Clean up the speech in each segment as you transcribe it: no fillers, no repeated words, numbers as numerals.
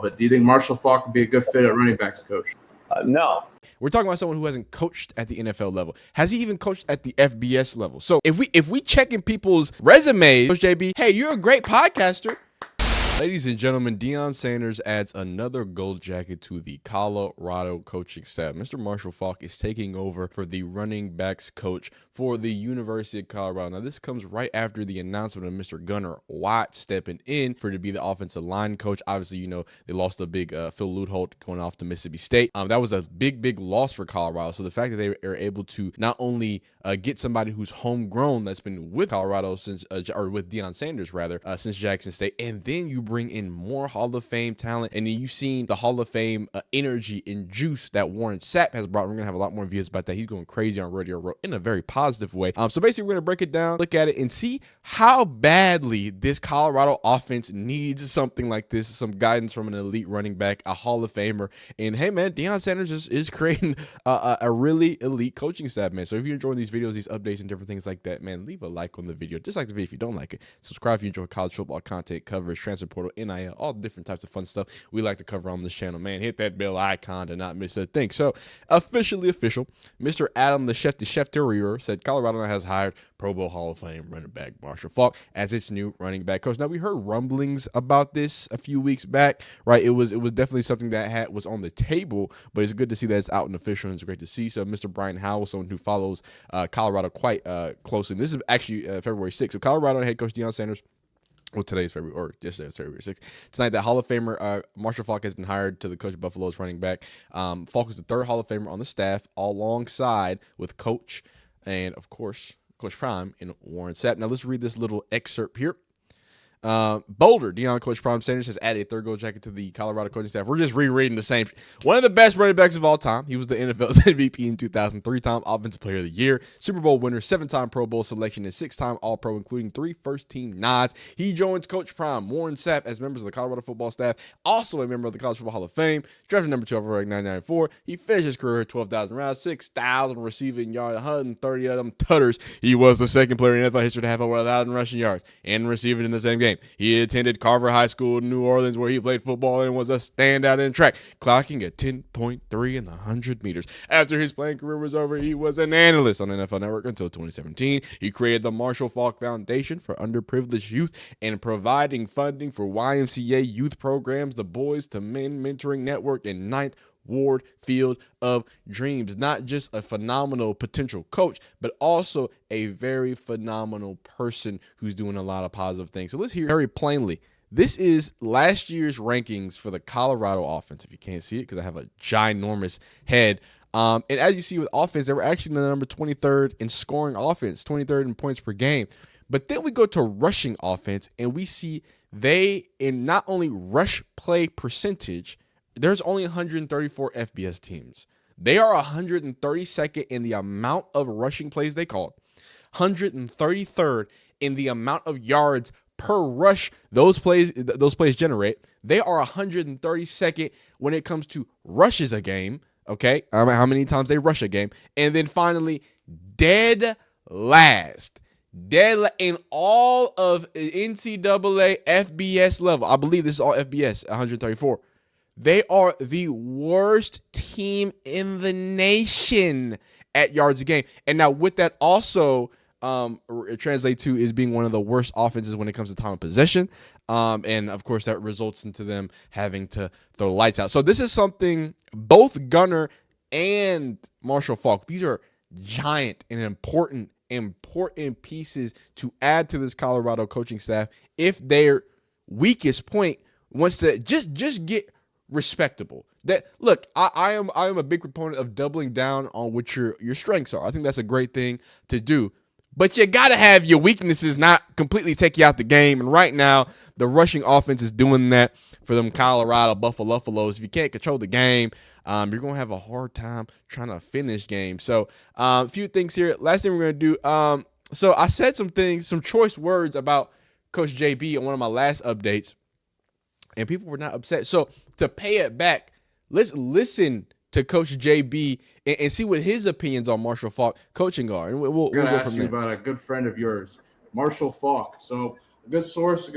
but do you think Marshall Faulk would be a good fit at running backs coach? No. We're talking about someone who hasn't coached at the NFL level. Has he even coached at the FBS level? So if we check in people's resumes, Coach JB, hey, you're a great podcaster. Ladies and gentlemen, Deion Sanders adds another gold jacket to the Colorado coaching staff. Mr. Marshall Faulk is taking over for the running backs coach for the University of Colorado. Now, this comes right after the announcement of Mr. Gunnar Watt stepping in to be the offensive line coach. Obviously, you know, they lost a big Phil Lutholt going off to Mississippi State. That was a big loss for Colorado. So the fact that they are able to not only get somebody who's homegrown that's been with Colorado since, or with Deion Sanders rather, since Jackson State, and then you bring in more Hall of Fame talent, and you've seen the Hall of Fame energy and juice that Warren Sapp has brought. We're gonna have a lot more views about that. He's going crazy on Radio Row in a very positive way. So basically, we're gonna break it down, look at it, and see how badly this Colorado offense needs something like this, some guidance from an elite running back, a Hall of Famer. And hey, man, Deion Sanders is creating a really elite coaching staff, man. So if you're enjoying these videos, these updates, and different things like that, man, leave a like on the video. Dislike the video if you don't like it. Subscribe if you enjoy college football content, coverage, transfer portal, NIL, all the different types of fun stuff we like to cover on this channel, man. Hit that bell icon to not miss a thing. So official, Mr. Adam the Chef Terrier said Colorado has hired Pro Bowl Hall of Fame running back Marshall Faulk as its new running back coach. Now, we heard rumblings about this a few weeks back, right? It was definitely something that was on the table, but it's good to see that it's out and official, and it's great to see. So Mr. Brian Howell, someone who follows Colorado quite closely. This is actually February 6th. So Colorado head coach Deion Sanders. Well, today's February, or yesterday was February 6th. Tonight, that Hall of Famer Marshall Faulk has been hired to the coach of Buffalo's running back. Faulk is the third Hall of Famer on the staff, alongside with Coach and, of course, Coach Prime and Warren Sapp. Now, let's read this little excerpt here. Boulder, Deion Coach Prime Sanders has added a third gold jacket to the Colorado coaching staff. We're just rereading the same. One of the best running backs of all time. He was the NFL's MVP in 2003, time Offensive Player of the Year, Super Bowl winner, 7-time Pro Bowl selection, and 6-time All-Pro, including 3 first-team nods. He joins Coach Prime, Warren Sapp, as members of the Colorado football staff, also a member of the College Football Hall of Fame, drafted number 12 overall in 1994. He finished his career at 12,000 rounds, 6,000 receiving yards, 130 of them tutters. He was the second player in NFL history to have over 1,000 rushing yards and receiving in the same game. He attended Carver High School in New Orleans, where he played football and was a standout in track, clocking at 10.3 in the 100 meters. After his playing career was over, he was an analyst on NFL Network until 2017. He created the Marshall Faulk Foundation for underprivileged youth and providing funding for YMCA youth programs, the Boys to Men Mentoring Network, and Ninth Ward Field of Dreams. Not just a phenomenal potential coach, but also a very phenomenal person who's doing a lot of positive things. So let's hear very plainly. This is last year's rankings for the Colorado offense. If you can't see it, because I have a ginormous head. And as you see with offense, they were actually the number 23rd in scoring offense, 23rd in points per game. But then we go to rushing offense, and we see they, in not only rush play percentage, there's only 134 FBS teams. They are 132nd in the amount of rushing plays they called, 133rd in the amount of yards per rush those plays generate. They are 132nd when it comes to rushes a game, okay? How many times they rush a game. And then finally, dead last in all of NCAA FBS level. I believe this is all FBS, 134. They are the worst team in the nation at yards a game. And now with that also translate to is being one of the worst offenses when it comes to time of possession. And of course that results into them having to throw lights out. So this is something both Gunnar and Marshall Faulk, these are giant and important pieces to add to this Colorado coaching staff if their weakest point wants to just get respectable. That look, I am a big proponent of doubling down on what your strengths are. I think that's a great thing to do. But you got to have your weaknesses not completely take you out the game. And right now, the rushing offense is doing that for them Colorado Buffaloes. If you can't control the game, you're going to have a hard time trying to finish games. So a few things here. Last thing we're going to do. So I said some choice words about Coach JB on one of my last updates, and people were not upset. So to pay it back, let's listen to Coach JB and see what his opinions on Marshall Faulk coaching are. And we'll go ask from you about a good friend of yours, Marshall Faulk. So a good source,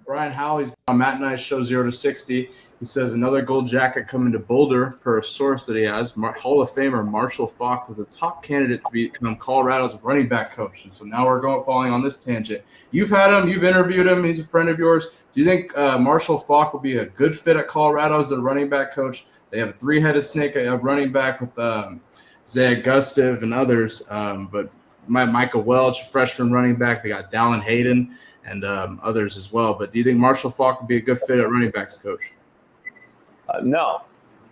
Brian Howell. He's on Matt and I show 0 to 60. He says another gold jacket coming to Boulder per a source that he has. Hall of Famer Marshall Faulk was the top candidate to become Colorado's running back coach. And so now we're falling on this tangent. You've had him. You've interviewed him. He's a friend of yours. Do you think Marshall Faulk will be a good fit at Colorado as a running back coach? They have a three-headed snake at running back with Zach Gustav and others. But Michael Welch, a freshman running back. They got Dallin Hayden and others as well. But do you think Marshall Faulk would be a good fit at running backs coach? No,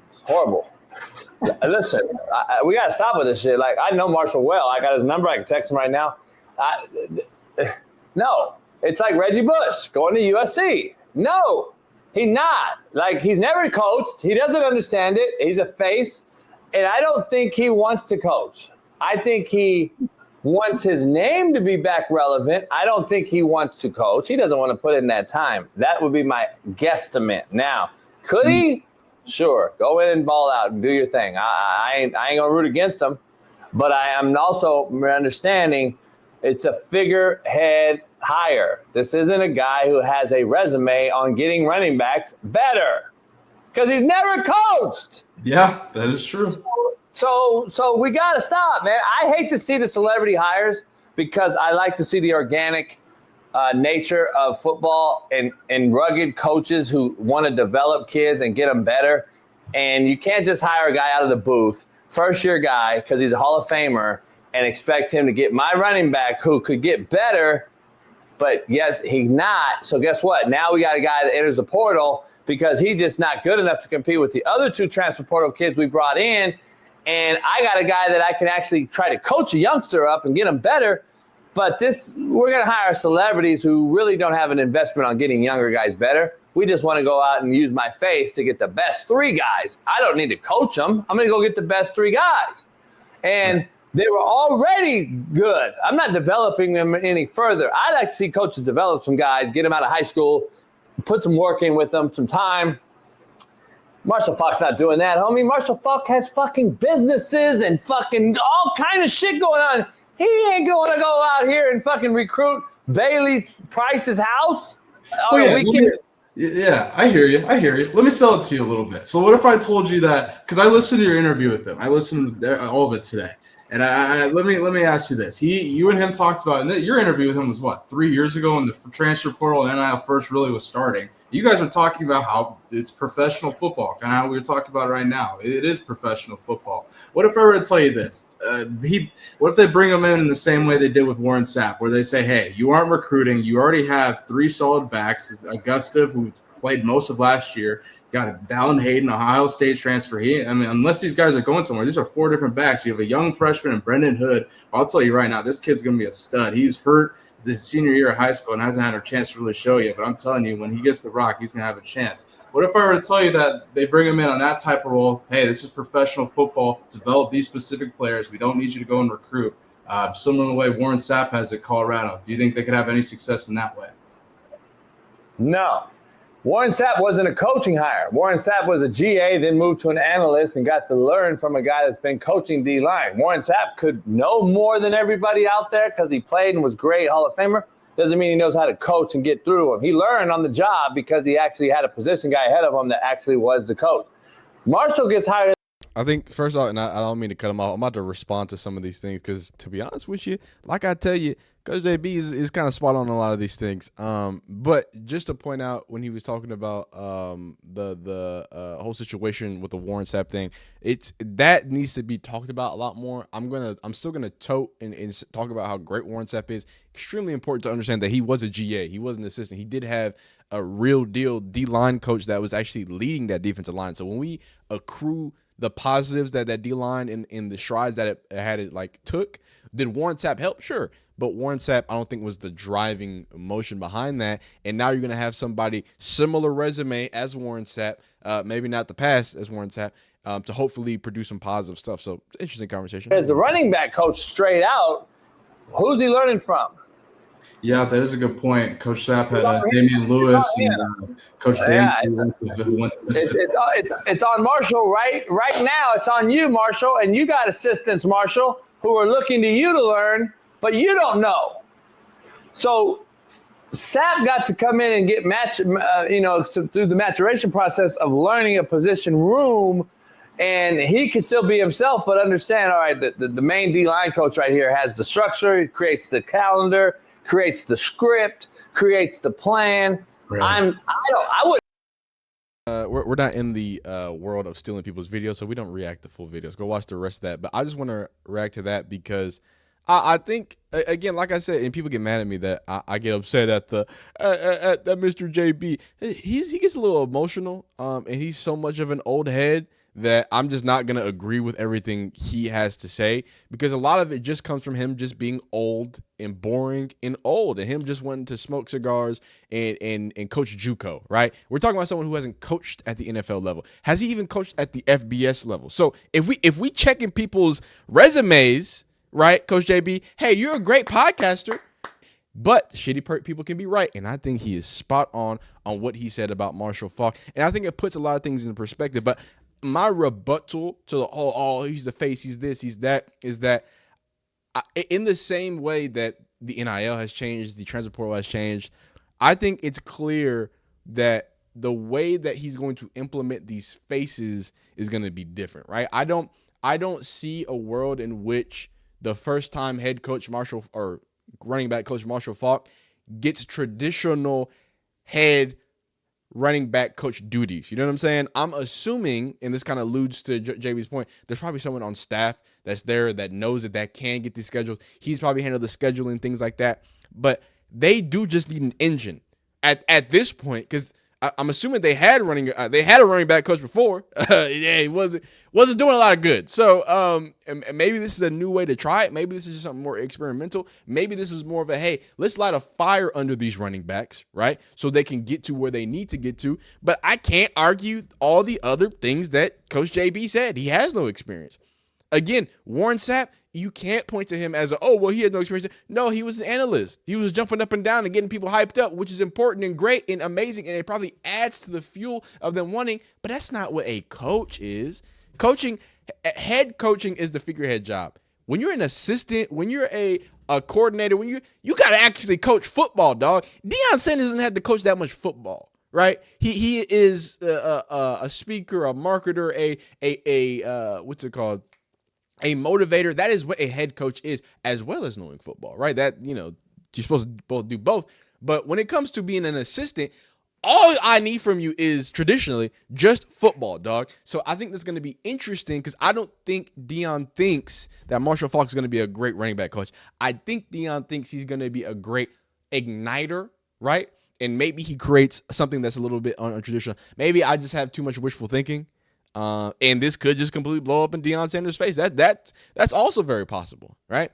it's horrible. Listen, we got to stop with this shit. Like, I know Marshall well. I got his number. I can text him right now. No, it's like Reggie Bush going to USC. No, he's not. Like, he's never coached. He doesn't understand it. He's a face. And I don't think he wants to coach. I think he wants his name to be back relevant. I don't think he wants to coach. He doesn't want to put in that time. That would be my guesstimate. Now, could he? Sure. Go in and ball out and do your thing. I ain't going to root against him. But I am also understanding it's a figurehead hire. This isn't a guy who has a resume on getting running backs better because he's never coached. Yeah, that is true. So we got to stop, man. I hate to see the celebrity hires because I like to see the organic nature of football and rugged coaches who want to develop kids and get them better. And you can't just hire a guy out of the booth, first-year guy, because he's a Hall of Famer, and expect him to get my running back who could get better. But, yes, he's not. So guess what? Now we got a guy that enters the portal because he's just not good enough to compete with the other two transfer portal kids we brought in. And I got a guy that I can actually try to coach a youngster up and get him better. But we're going to hire celebrities who really don't have an investment on getting younger guys better. We just want to go out and use my face to get the best three guys. I don't need to coach them. I'm going to go get the best three guys. And they were already good. I'm not developing them any further. I like to see coaches develop some guys, get them out of high school, put some work in with them, some time. Marshall Faulk's not doing that, homie. Marshall Faulk has fucking businesses and fucking all kind of shit going on. He ain't going to go out here and fucking recruit Bailey's Price's house on a weekend. Yeah, I hear you. Let me sell it to you a little bit. So what if I told you that, because I listened to your interview with them. I listened to all of it today. And let me ask you this. You and him talked about, and your interview with him was what, 3 years ago when the transfer portal and NIL first really was starting. You guys were talking about how it's professional football, kind of how we were talking about right now. It is professional football. What if I were to tell you this? What if they bring him in the same way they did with Warren Sapp, where they say, hey, you aren't recruiting. You already have three solid backs. Augusta, who played most of last year. Got a Dallin Hayden, Ohio State transfer. Unless these guys are going somewhere, these are four different backs. You have a young freshman and Brendan Hood. I'll tell you right now, this kid's going to be a stud. He was hurt this senior year of high school and hasn't had a chance to really show yet. But I'm telling you, when he gets the rock, he's going to have a chance. What if I were to tell you that they bring him in on that type of role? Hey, this is professional football. Develop these specific players. We don't need you to go and recruit. Similar to the way Warren Sapp has at Colorado. Do you think they could have any success in that way? No. Warren Sapp wasn't a coaching hire. Warren Sapp was a GA, then moved to an analyst and got to learn from a guy that's been coaching D-line. Warren Sapp could know more than everybody out there because he played and was great, Hall of Famer. Doesn't mean he knows how to coach and get through them. He learned on the job because he actually had a position guy ahead of him that actually was the coach. Marshall gets hired. I think, first off, and I don't mean to cut him off, I'm about to respond to some of these things because, to be honest with you, like I tell you, Coach JB is kind of spot on a lot of these things. But just to point out, when he was talking about the whole situation with the Warren Sapp thing, that needs to be talked about a lot more. I'm still gonna tote and talk about how great Warren Sapp is. Extremely important to understand that he was a GA. He was an assistant. He did have a real deal D-line coach that was actually leading that defensive line. So when we accrue the positives that D-line in the strides that it took, did Warren Sapp help? Sure. But Warren Sapp, I don't think, was the driving emotion behind that. And now you're going to have somebody similar resume as Warren Sapp, maybe not the past as Warren Sapp, to hopefully produce some positive stuff. So, interesting conversation. As the running back coach straight out, who's he learning from? Yeah, that is a good point. Coach Sapp had Damian Lewis and Coach Dancy who went to Mississippi. It's on Marshall right now. It's on you, Marshall, and you got assistants, Marshall, who are looking to you to learn, but you don't know. So Sapp got to come in and get through the maturation process of learning a position room, and he can still be himself, but understand, all right, the main D-line coach right here has the structure, creates the calendar, creates the script, creates the plan. Right. I would. We're not in the world of stealing people's videos, so we don't react to full videos. Go watch the rest of that. But I just want to react to that because I think, again, like I said, and people get mad at me that I get upset at at Mr. JB. He gets a little emotional, and he's so much of an old head that I'm just not going to agree with everything he has to say, because a lot of it just comes from him just being old and boring and old, and him just wanting to smoke cigars and coach JUCO, right? We're talking about someone who hasn't coached at the NFL level. Has he even coached at the FBS level? So if we check in people's resumes, right, Coach JB, hey, you're a great podcaster, but shitty people can be right. And I think he is spot on what he said about Marshall Faulk. And I think it puts a lot of things into perspective. But my rebuttal to the oh, he's the face, he's this, he's that, is that in the same way that the NIL has changed, the transfer portal has changed, I think it's clear that the way that he's going to implement these faces is going to be different, right? I don't see a world in which the first time head coach Marshall or running back coach Marshall Faulk gets traditional head running back coach duties. You know what I'm saying? I'm assuming, and this kind of alludes to JB's point, there's probably someone on staff that's there that knows that can get these schedules. He's probably handled the scheduling, things like that. But they do just need an engine at this point, because I'm assuming they had a running back coach before. Yeah, he wasn't doing a lot of good. So and maybe this is a new way to try it. Maybe this is just something more experimental. Maybe this is more of a, hey, let's light a fire under these running backs, right? So they can get to where they need to get to. But I can't argue all the other things that Coach JB said. He has no experience. Again, Warren Sapp, you can't point to him as he had no experience. No, he was an analyst. He was jumping up and down and getting people hyped up, which is important and great and amazing, and it probably adds to the fuel of them wanting, but that's not what a coach is. Head coaching is the figurehead job. When you're an assistant, when you're a coordinator, when you got to actually coach football, dog. Deion Sanders doesn't have to coach that much football, right? He is a speaker, a marketer, a what's it called? A motivator. That is what a head coach is, as well as knowing football, right? That, you're supposed to both do both. But when it comes to being an assistant, all I need from you is traditionally just football, dog. So I think that's going to be interesting, because I don't think Deion thinks that Marshall Faulk is going to be a great running back coach. I think Deion thinks he's going to be a great igniter, right? And maybe he creates something that's a little bit untraditional. Maybe I just have too much wishful thinking. And this could just completely blow up in Deion Sanders' face. That's also very possible, right?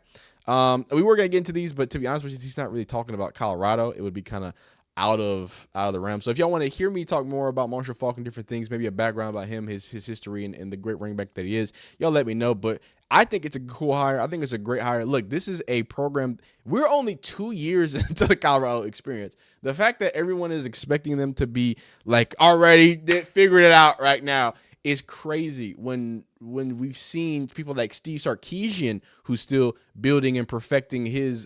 We were gonna get into these, but to be honest with you, he's not really talking about Colorado. It would be kind of out of the realm. So if y'all want to hear me talk more about Marshall Faulk and different things, maybe a background about him, his history, and the great running back that he is, y'all let me know. But I think it's a cool hire. I think it's a great hire. Look, this is a program. We're only 2 years into the Colorado experience. The fact that everyone is expecting them to be like already figured it out right now is crazy when we've seen people like Steve Sarkisian, who's still building and perfecting his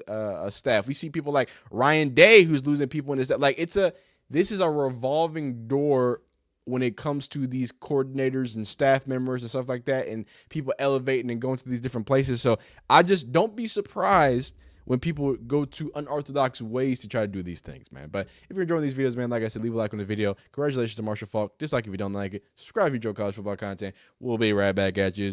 staff. We see people like Ryan Day, who's losing people in his staff. Like, this is a revolving door when it comes to these coordinators and staff members and stuff like that, and people elevating and going to these different places. So I just don't be surprised when people go to unorthodox ways to try to do these things, man. But if you're enjoying these videos, man, like I said, leave a like on the video. Congratulations to Marshall Faulk. Dislike if you don't like it. Subscribe if you enjoy college football content. We'll be right back at you.